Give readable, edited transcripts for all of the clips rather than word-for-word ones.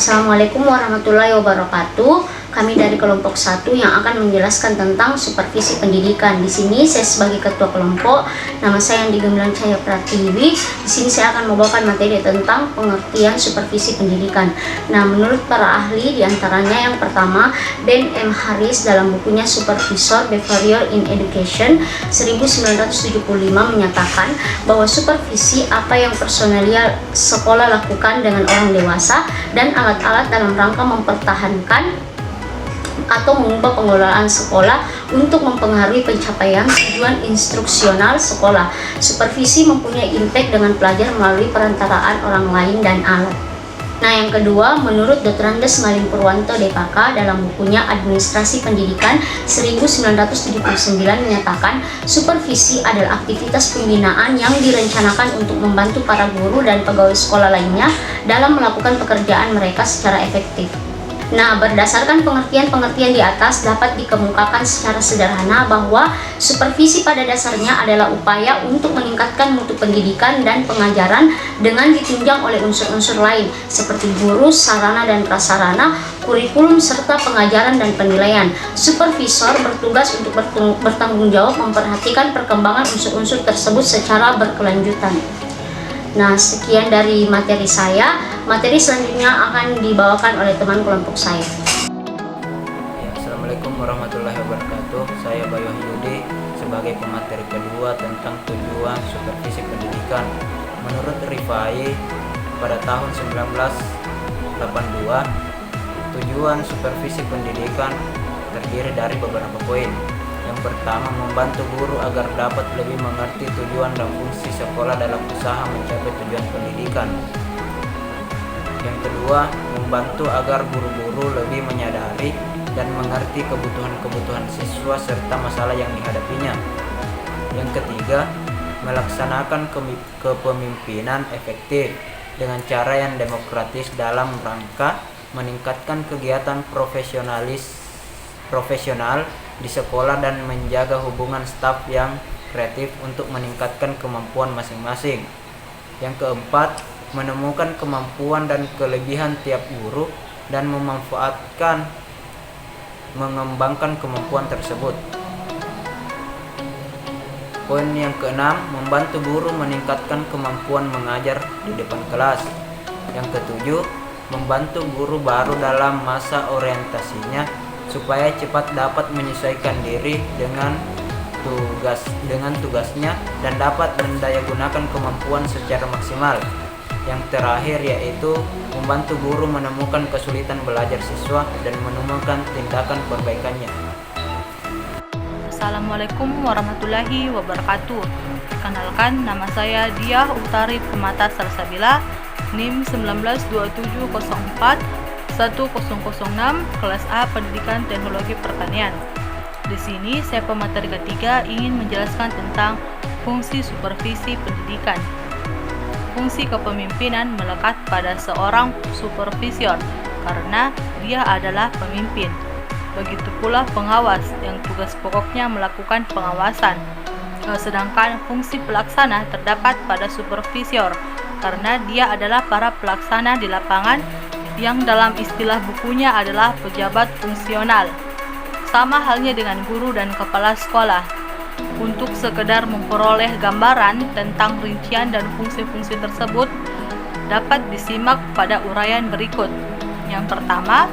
Assalamualaikum warahmatullahi wabarakatuh. Kami dari kelompok 1 yang akan menjelaskan tentang supervisi pendidikan. Di sini saya sebagai ketua kelompok, nama saya Andi Gemilang Cahaya Pratiwi. Di sini saya akan membawakan materi tentang pengertian supervisi pendidikan. Nah, menurut para ahli diantaranya yang pertama Ben M. Harris dalam bukunya Supervisor Behavior in Education 1975 menyatakan bahwa supervisi apa yang personalia sekolah lakukan dengan orang dewasa dan alat-alat dalam rangka mempertahankan atau mengubah pengelolaan sekolah untuk mempengaruhi pencapaian tujuan instruksional sekolah. Supervisi mempunyai impact dengan pelajar melalui perantaraan orang lain dan alat. Nah, yang kedua, menurut Dr. Andes Maling Purwanto DPK dalam bukunya Administrasi Pendidikan 1979 menyatakan supervisi adalah aktivitas pembinaan yang direncanakan untuk membantu para guru dan pegawai sekolah lainnya dalam melakukan pekerjaan mereka secara efektif. Nah, berdasarkan pengertian-pengertian di atas dapat dikemukakan secara sederhana bahwa supervisi pada dasarnya adalah upaya untuk meningkatkan mutu pendidikan dan pengajaran dengan ditunjang oleh unsur-unsur lain seperti guru, sarana dan prasarana, kurikulum, serta pengajaran dan penilaian. Supervisor bertugas untuk bertanggung jawab memperhatikan perkembangan unsur-unsur tersebut secara berkelanjutan. Nah, sekian dari materi saya. Materi selanjutnya akan dibawakan oleh teman kelompok saya. Assalamualaikum warahmatullahi wabarakatuh. Saya Bayu Yudi sebagai pemateri kedua tentang tujuan supervisi pendidikan. Menurut Rifai, pada tahun 1982, tujuan supervisi pendidikan terdiri dari beberapa poin. Yang pertama, membantu guru agar dapat lebih mengerti tujuan dan fungsi sekolah dalam usaha mencapai tujuan pendidikan. Yang kedua, membantu agar guru-guru lebih menyadari dan mengerti kebutuhan-kebutuhan siswa serta masalah yang dihadapinya. Yang ketiga, melaksanakan kepemimpinan efektif dengan cara yang demokratis dalam rangka meningkatkan kegiatan profesional di sekolah dan menjaga hubungan staf yang kreatif untuk meningkatkan kemampuan masing-masing. Yang keempat, menemukan kemampuan dan kelebihan tiap guru dan mengembangkan kemampuan tersebut. Poin yang keenam, membantu guru meningkatkan kemampuan mengajar di depan kelas. Yang ketujuh, membantu guru baru dalam masa orientasinya supaya cepat dapat menyesuaikan diri dengan tugasnya dan dapat mendayagunakan kemampuan secara maksimal. Yang terakhir yaitu membantu guru menemukan kesulitan belajar siswa dan menemukan tindakan perbaikannya. Assalamualaikum warahmatullahi wabarakatuh. Perkenalkan, nama saya Diah Utari Permata Salsabila, NIM 192704 1006, kelas A Pendidikan Teknologi Pertanian. Di sini saya pemateri ketiga ingin menjelaskan tentang fungsi supervisi pendidikan. Fungsi kepemimpinan melekat pada seorang supervisor karena dia adalah pemimpin. Begitu pula pengawas yang tugas pokoknya melakukan pengawasan. Sedangkan fungsi pelaksana terdapat pada supervisor karena dia adalah para pelaksana di lapangan yang dalam istilah bukunya adalah pejabat fungsional. Sama halnya dengan guru dan kepala sekolah. Untuk sekedar memperoleh gambaran tentang rincian dan fungsi-fungsi tersebut dapat disimak pada uraian berikut. Yang pertama,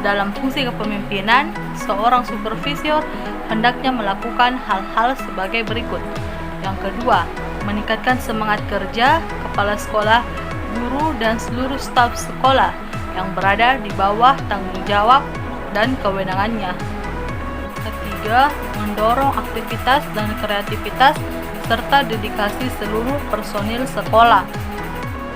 dalam fungsi kepemimpinan, seorang supervisor hendaknya melakukan hal-hal sebagai berikut. Yang kedua, meningkatkan semangat kerja kepala sekolah, guru, dan seluruh staf sekolah yang berada di bawah tanggung jawab dan kewenangannya. Ketiga, mendorong aktivitas dan kreativitas serta dedikasi seluruh personil sekolah.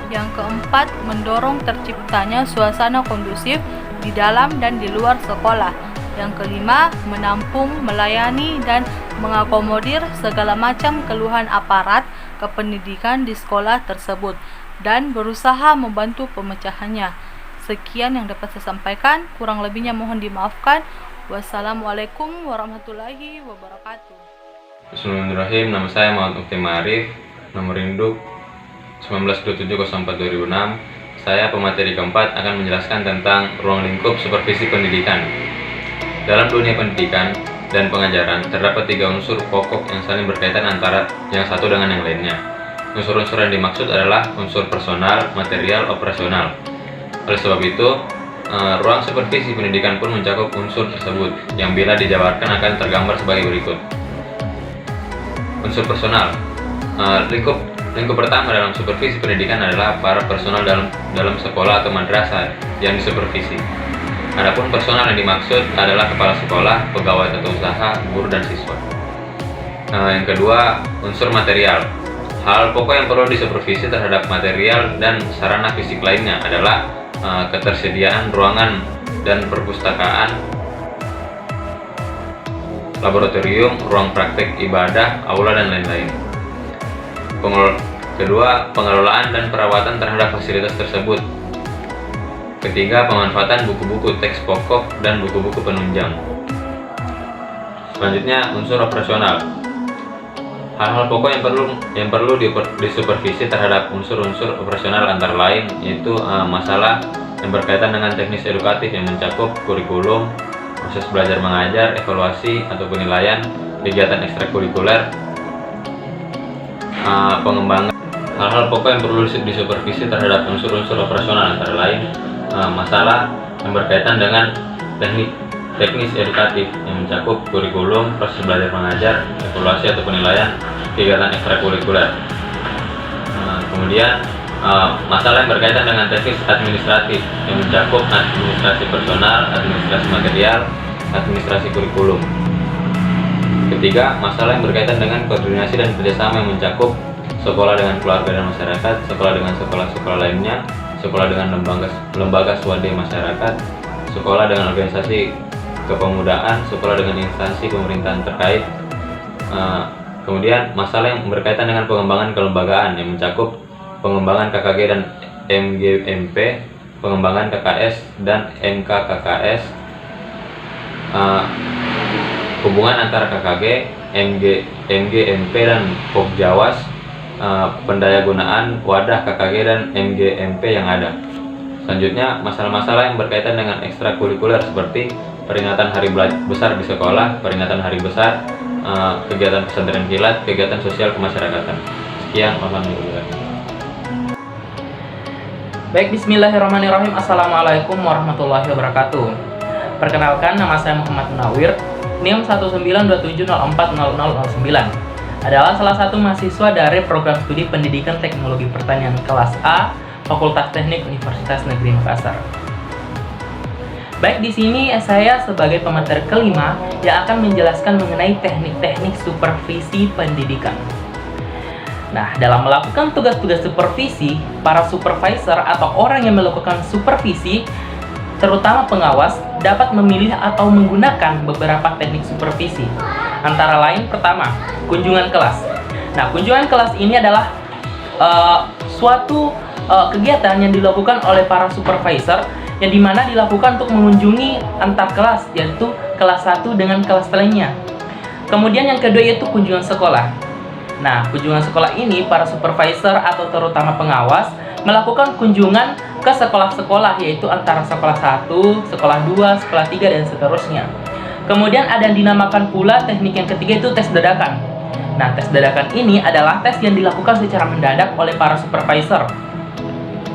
Yang keempat, mendorong terciptanya suasana kondusif di dalam dan di luar sekolah. Yang kelima, menampung, melayani, dan mengakomodir segala macam keluhan aparat kependidikan di sekolah tersebut dan berusaha membantu pemecahannya. Sekian yang dapat saya sampaikan, kurang lebihnya mohon dimaafkan. Wassalamualaikum warahmatullahi wabarakatuh. Bismillahirrahmanirrahim. Nama saya Muhammad Mufti Ma'arif, nomor induk 192704 2006. saya pemateri keempat akan menjelaskan tentang ruang lingkup supervisi pendidikan. Dalam dunia pendidikan dan pengajaran, terdapat 3 unsur pokok yang saling berkaitan antara yang satu dengan yang lainnya. Unsur-unsur yang dimaksud adalah unsur personal, material, operasional. Oleh sebab itu, ruang supervisi pendidikan pun mencakup unsur tersebut, yang bila dijabarkan akan tergambar sebagai berikut. Unsur personal. Lingkup pertama dalam supervisi pendidikan adalah para personal dalam sekolah atau madrasah yang disupervisi. Adapun personal yang dimaksud adalah kepala sekolah, pegawai tata usaha, guru, dan siswa. Yang kedua, unsur material. Hal pokok yang perlu disupervisi terhadap material dan sarana fisik lainnya adalah ketersediaan ruangan dan perpustakaan, laboratorium, ruang praktek ibadah, aula, dan lain-lain. Kedua, pengelolaan dan perawatan terhadap fasilitas tersebut. Ketiga, pemanfaatan buku-buku teks pokok dan buku-buku penunjang. Selanjutnya, unsur operasional. Hal-hal pokok yang perlu disupervisi terhadap unsur-unsur operasional antara lain yaitu masalah yang berkaitan dengan teknis edukatif yang mencakup kurikulum, proses belajar mengajar, evaluasi atau penilaian, kegiatan ekstrakurikuler, pengembangan. Hal-hal pokok yang perlu disupervisi terhadap unsur-unsur operasional antara lain masalah yang berkaitan dengan teknis edukatif yang mencakup kurikulum, proses belajar mengajar, evaluasi atau penilaian, kegiatan ekstrakurikuler. Kemudian masalah yang berkaitan dengan teknis administratif yang mencakup administrasi personal, administrasi material, administrasi kurikulum. Ketiga, masalah yang berkaitan dengan koordinasi dan kerjasama yang mencakup sekolah dengan keluarga dan masyarakat, sekolah dengan sekolah-sekolah lainnya, sekolah dengan lembaga swadaya masyarakat, sekolah dengan organisasi kepemudaan, sekolah dengan instansi pemerintahan terkait. Kemudian masalah yang berkaitan dengan pengembangan kelembagaan yang mencakup pengembangan KKG dan MGMP, pengembangan KKS dan MKKKS, hubungan antara KKG, MGMP dan Pokjawas, pendayagunaan wadah KKG dan MGMP yang ada. Selanjutnya, masalah-masalah yang berkaitan dengan ekstrakurikuler seperti peringatan hari besar di sekolah, peringatan hari besar, kegiatan pesantren kilat, kegiatan sosial kemasyarakatan. Sekian, alhamdulillah. Baik, bismillahirrahmanirrahim. Assalamualaikum warahmatullahi wabarakatuh. Perkenalkan, nama saya Muhammad Munawir, NIM 192704009. Adalah salah satu mahasiswa dari program studi Pendidikan Teknologi Pertanian kelas A, Fakultas Teknik Universitas Negeri Makassar. Baik, di sini saya sebagai pemateri kelima yang akan menjelaskan mengenai teknik-teknik supervisi pendidikan. Nah, dalam melakukan tugas-tugas supervisi, para supervisor atau orang yang melakukan supervisi, terutama pengawas, dapat memilih atau menggunakan beberapa teknik supervisi. Antara lain, pertama, kunjungan kelas. Nah, kunjungan kelas ini adalah suatu kegiatan yang dilakukan oleh para supervisor yang dimana dilakukan untuk mengunjungi antar kelas, yaitu kelas 1 dengan kelas lainnya. Kemudian yang kedua yaitu kunjungan sekolah. Nah, kunjungan sekolah ini para supervisor atau terutama pengawas melakukan kunjungan ke sekolah-sekolah, yaitu antara sekolah 1, sekolah 2, sekolah 3, dan seterusnya. Kemudian ada yang dinamakan pula teknik yang ketiga itu tes dadakan. Nah, tes dadakan ini adalah tes yang dilakukan secara mendadak oleh para supervisor.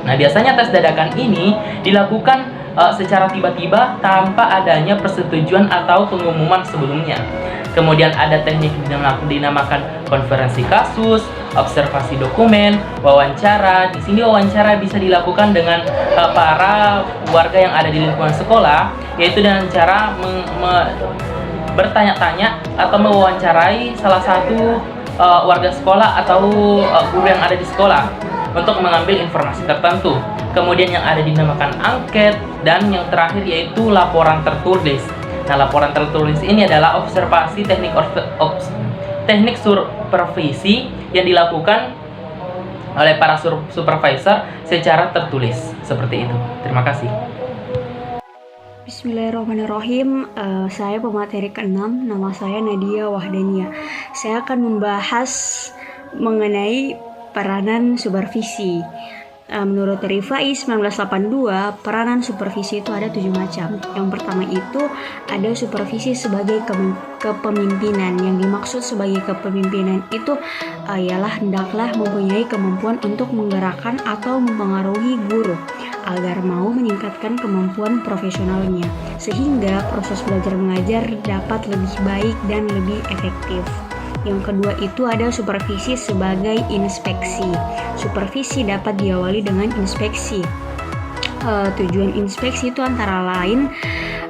Nah, biasanya tes dadakan ini dilakukan secara tiba-tiba tanpa adanya persetujuan atau pengumuman sebelumnya. Kemudian ada teknik dinamakan konferensi kasus, observasi dokumen, wawancara. Di sini wawancara bisa dilakukan dengan para warga yang ada di lingkungan sekolah, yaitu dengan cara bertanya-tanya atau mewawancarai salah satu warga sekolah atau guru yang ada di sekolah untuk mengambil informasi tertentu. Kemudian yang ada dinamakan angket, dan yang terakhir yaitu laporan tertulis. Nah, laporan tertulis ini adalah observasi teknik supervisi yang dilakukan oleh para supervisor secara tertulis. Seperti itu. Terima kasih. Bismillahirrahmanirrahim. Saya pemateri ke-6, nama saya Nadia Wahdania. Saya akan membahas mengenai peranan supervisi. Menurut RIFAI 1982, peranan supervisi itu ada 7 macam. Yang pertama itu ada supervisi sebagai kepemimpinan. Yang dimaksud sebagai kepemimpinan itu ialah hendaklah mempunyai kemampuan untuk menggerakkan atau mempengaruhi guru agar mau meningkatkan kemampuan profesionalnya, sehingga proses belajar mengajar dapat lebih baik dan lebih efektif. Yang kedua itu ada supervisi sebagai inspeksi. Supervisi dapat diawali dengan inspeksi. Tujuan inspeksi itu antara lain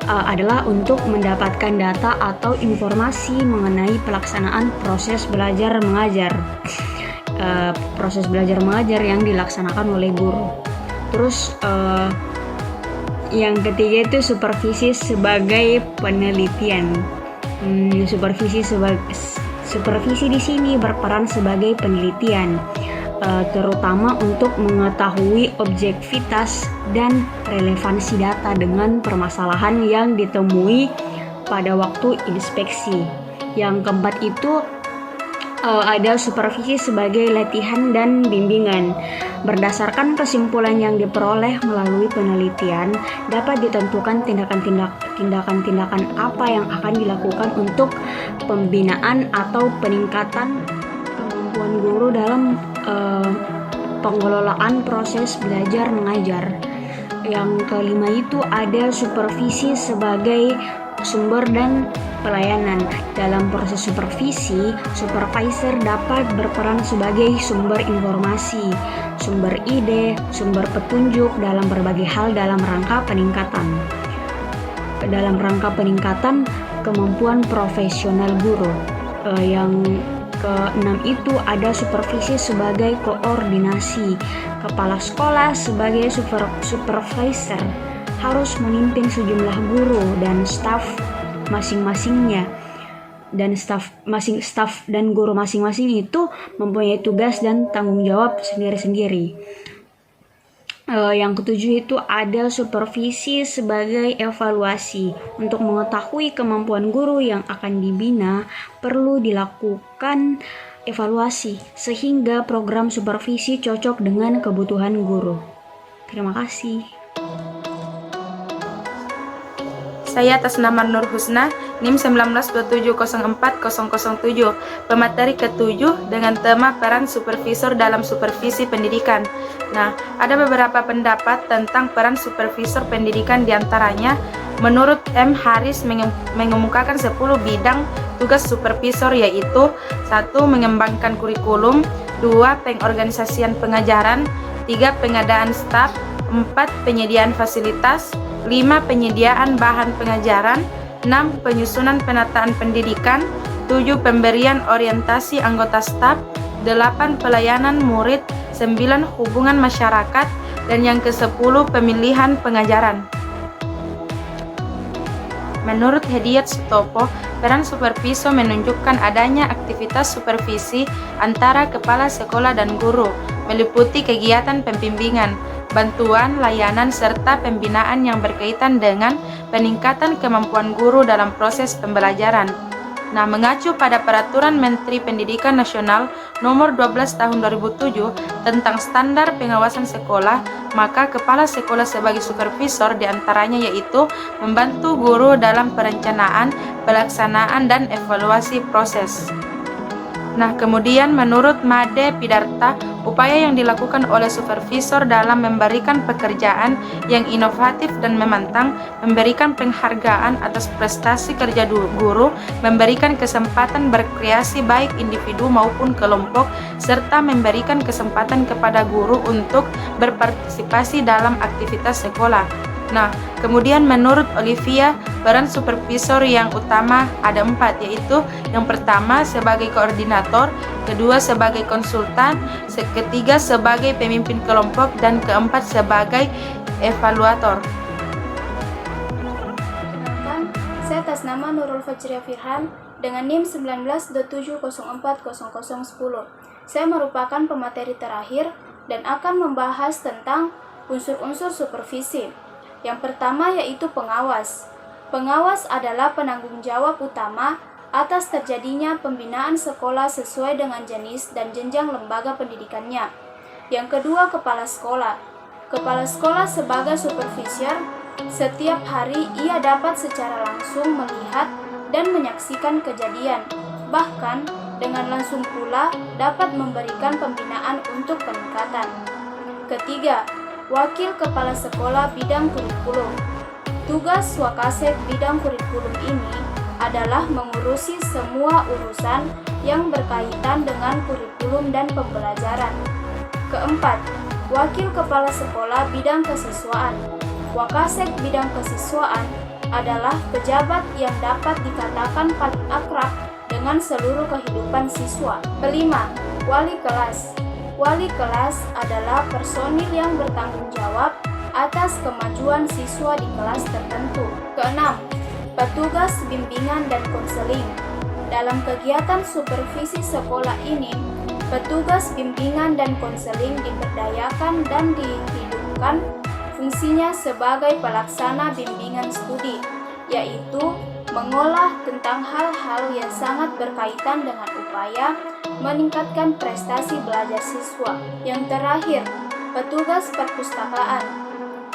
adalah untuk mendapatkan data atau informasi mengenai pelaksanaan proses belajar mengajar. Proses belajar mengajar yang dilaksanakan oleh guru. Terus yang ketiga itu supervisi sebagai penelitian. Supervisi di sini berperan sebagai penelitian, terutama untuk mengetahui objektivitas dan relevansi data dengan permasalahan yang ditemui pada waktu inspeksi. Yang keempat itu ada supervisi sebagai latihan dan bimbingan. Berdasarkan kesimpulan yang diperoleh melalui penelitian, dapat ditentukan tindakan-tindakan apa yang akan dilakukan untuk pembinaan atau peningkatan kemampuan guru dalam pengelolaan proses belajar mengajar. Yang kelima itu ada supervisi sebagai sumber dan pelayanan. Dalam proses supervisi, supervisor dapat berperan sebagai sumber informasi, sumber ide, sumber petunjuk dalam berbagai hal dalam rangka peningkatan kemampuan profesional guru. Yang keenam itu ada supervisi sebagai koordinasi. Kepala sekolah sebagai supervisor harus memimpin sejumlah guru dan staf masing-masingnya, dan staf dan guru masing-masing itu mempunyai tugas dan tanggung jawab sendiri-sendiri. Yang ketujuh itu ada supervisi sebagai evaluasi. Untuk mengetahui kemampuan guru yang akan dibina, perlu dilakukan evaluasi sehingga program supervisi cocok dengan kebutuhan guru. Terima kasih. Saya atas nama Nur Husna, NIM 1927040007, pemateri ke-7 dengan tema peran supervisor dalam supervisi pendidikan. Nah, ada beberapa pendapat tentang peran supervisor pendidikan, diantaranya menurut M. Haris mengemukakan 10 bidang tugas supervisor, yaitu 1. Mengembangkan kurikulum, 2. Pengorganisasian pengajaran, 3. Pengadaan staf, 4. Penyediaan fasilitas, 5. Penyediaan bahan pengajaran, 6. Penyusunan penataan pendidikan, 7. Pemberian orientasi anggota staf, 8. Pelayanan murid, 9. Hubungan masyarakat, dan yang ke-10 pemilihan pengajaran. Menurut Hediat Sutopo, peran supervisor menunjukkan adanya aktivitas supervisi antara kepala sekolah dan guru, meliputi kegiatan pembimbingan, bantuan, layanan, serta pembinaan yang berkaitan dengan peningkatan kemampuan guru dalam proses pembelajaran. Nah, mengacu pada Peraturan Menteri Pendidikan Nasional Nomor 12 Tahun 2007 tentang standar pengawasan sekolah, maka kepala sekolah sebagai supervisor diantaranya yaitu membantu guru dalam perencanaan, pelaksanaan, dan evaluasi proses. Nah, kemudian menurut Made Pidarta, upaya yang dilakukan oleh supervisor dalam memberikan pekerjaan yang inovatif dan memantang, memberikan penghargaan atas prestasi kerja guru, memberikan kesempatan berkreasi baik individu maupun kelompok, serta memberikan kesempatan kepada guru untuk berpartisipasi dalam aktivitas sekolah. Nah, kemudian menurut Olivia, peran supervisor yang utama ada 4, yaitu yang pertama sebagai koordinator, kedua sebagai konsultan, ketiga sebagai pemimpin kelompok, dan keempat sebagai evaluator. Perkenalkan, saya atas nama Nurul Fajria Firhan dengan NIM 1927040010. Saya merupakan pemateri terakhir dan akan membahas tentang unsur-unsur supervisi. Yang pertama yaitu pengawas. Pengawas adalah penanggung jawab utama atas terjadinya pembinaan sekolah sesuai dengan jenis dan jenjang lembaga pendidikannya. Yang kedua, kepala sekolah. Kepala sekolah sebagai supervisor, setiap hari ia dapat secara langsung melihat dan menyaksikan kejadian, bahkan dengan langsung pula dapat memberikan pembinaan untuk peningkatan. Ketiga, wakil kepala sekolah bidang kurikulum. Tugas Wakasek bidang kurikulum ini adalah mengurusi semua urusan yang berkaitan dengan kurikulum dan pembelajaran. Keempat, wakil kepala sekolah bidang kesiswaan. Wakasek bidang kesiswaan adalah pejabat yang dapat dikatakan paling akrab dengan seluruh kehidupan siswa. Kelima, wali kelas. Wali kelas adalah personil yang bertanggung jawab atas kemajuan siswa di kelas tertentu. Keenam, petugas bimbingan dan konseling. Dalam kegiatan supervisi sekolah ini, petugas bimbingan dan konseling diberdayakan dan dihidupkan fungsinya sebagai pelaksana bimbingan studi, yaitu mengolah tentang hal-hal yang sangat berkaitan dengan upaya meningkatkan prestasi belajar siswa. Yang terakhir, petugas perpustakaan.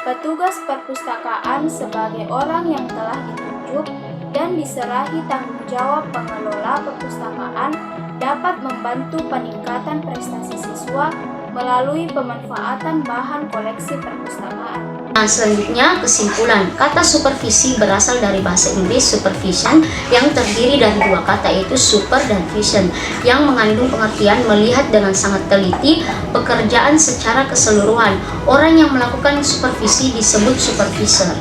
Petugas perpustakaan sebagai orang yang telah ditunjuk dan diserahi tanggung jawab pengelola perpustakaan dapat membantu peningkatan prestasi siswa melalui pemanfaatan bahan koleksi perpustakaan. Nah, selanjutnya kesimpulan. Kata supervisi berasal dari bahasa Inggris supervision yang terdiri dari dua kata, yaitu super dan vision, yang mengandung pengertian melihat dengan sangat teliti pekerjaan secara keseluruhan. Orang yang melakukan supervisi disebut supervisor.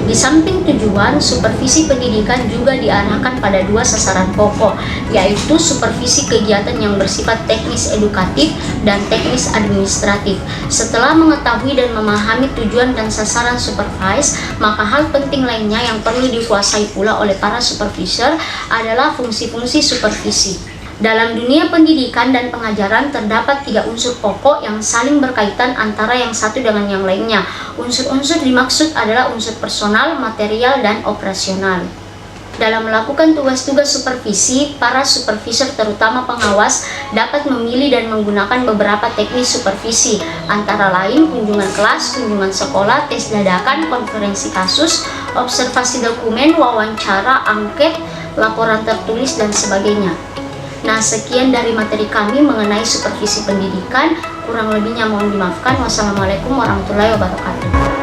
Di samping tujuan, supervisi pendidikan juga diarahkan pada dua sasaran pokok, yaitu supervisi kegiatan yang bersifat teknis edukatif dan teknis administratif. Setelah mengetahui dan memahami tujuan dan sasaran supervise, maka hal penting lainnya yang perlu dikuasai pula oleh para supervisor adalah fungsi-fungsi supervisi. Dalam dunia pendidikan dan pengajaran terdapat 3 unsur pokok yang saling berkaitan antara yang satu dengan yang lainnya. Unsur-unsur dimaksud adalah unsur personal, material, dan operasional. Dalam melakukan tugas-tugas supervisi, para supervisor terutama pengawas dapat memilih dan menggunakan beberapa teknis supervisi, antara lain kunjungan kelas, kunjungan sekolah, tes dadakan, konferensi kasus, observasi dokumen, wawancara, angket, laporan tertulis, dan sebagainya. Nah, sekian dari materi kami mengenai supervisi pendidikan. Kurang lebihnya mohon dimaafkan. Wassalamualaikum warahmatullahi wabarakatuh.